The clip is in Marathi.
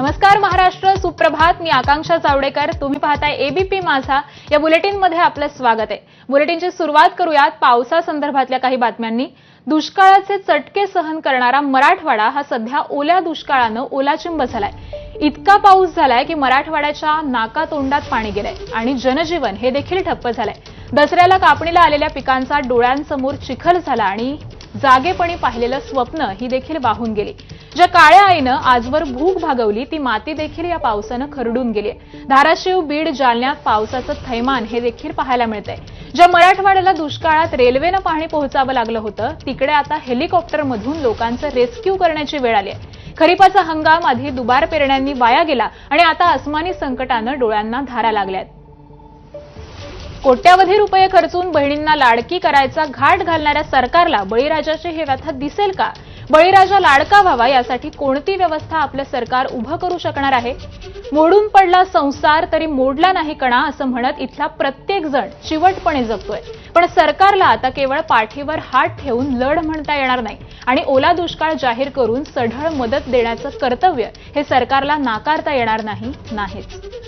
नमस्कार महाराष्ट्र, सुप्रभात. मी आकांक्षा चावडेकर. तुम्ही पाहताय एबीपी माझा. या बुलेटिनमध्ये आपलं स्वागत आहे. बुलेटिनची सुरुवात करूयात पावसासंदर्भातल्या काही बातम्यांनी. दुष्काळाचे चटके सहन करणारा मराठवाडा हा सध्या ओल्या दुष्काळानं ओलाचिंब झालाय. इतका पाऊस झालाय की मराठवाड्याच्या नाकातोंडात पाणी गेलंय आणि जनजीवन हे देखील ठप्प झालंय. दसऱ्याला कापणीला आलेल्या पिकांचा डोळ्यांसमोर चिखल झाला आणि जागेपणी पाहिलेलं स्वप्न ही देखील वाहून गेली. ज्या काळ्या आईनं आजवर भूक भागवली ती माती देखील या पावसानं खरडून गेली. धाराशिव, बीड, जालन्यात पावसाचं थैमान हे देखील पाहायला मिळतंय. ज्या मराठवाड्याला दुष्काळात रेल्वेनं पाणी पोहोचावं लागलं होतं तिकडे आता हेलिकॉप्टरमधून लोकांचं रेस्क्यू करण्याची वेळ आली आहे. खरीपाचा हंगाम आधी दुबार पेरण्यांनी वाया गेला आणि आता अस्मानी संकटानं डोळ्यांना धारा लागल्यात. कोट्यावधी रुपये खर्चून बहिणींना लाडकी करायचा घाट घालणाऱ्या सरकारला बळीराजाची ही व्यथा दिसेल का? बळीराजा लाडका व्हावा यासाठी कोणती व्यवस्था आपलं सरकार उभं करू शकणार आहे? मोडून पडला संसार तरी मोडला नाही कणा असं म्हणत इथला प्रत्येक जण चिवटपणे जगतोय. पण सरकारला आता केवळ पाठीवर हात ठेवून लढ म्हणता येणार नाही आणि ओला दुष्काळ जाहीर करून सढळ मदत देण्याचं कर्तव्य हे सरकारला नाकारता येणार नाहीच.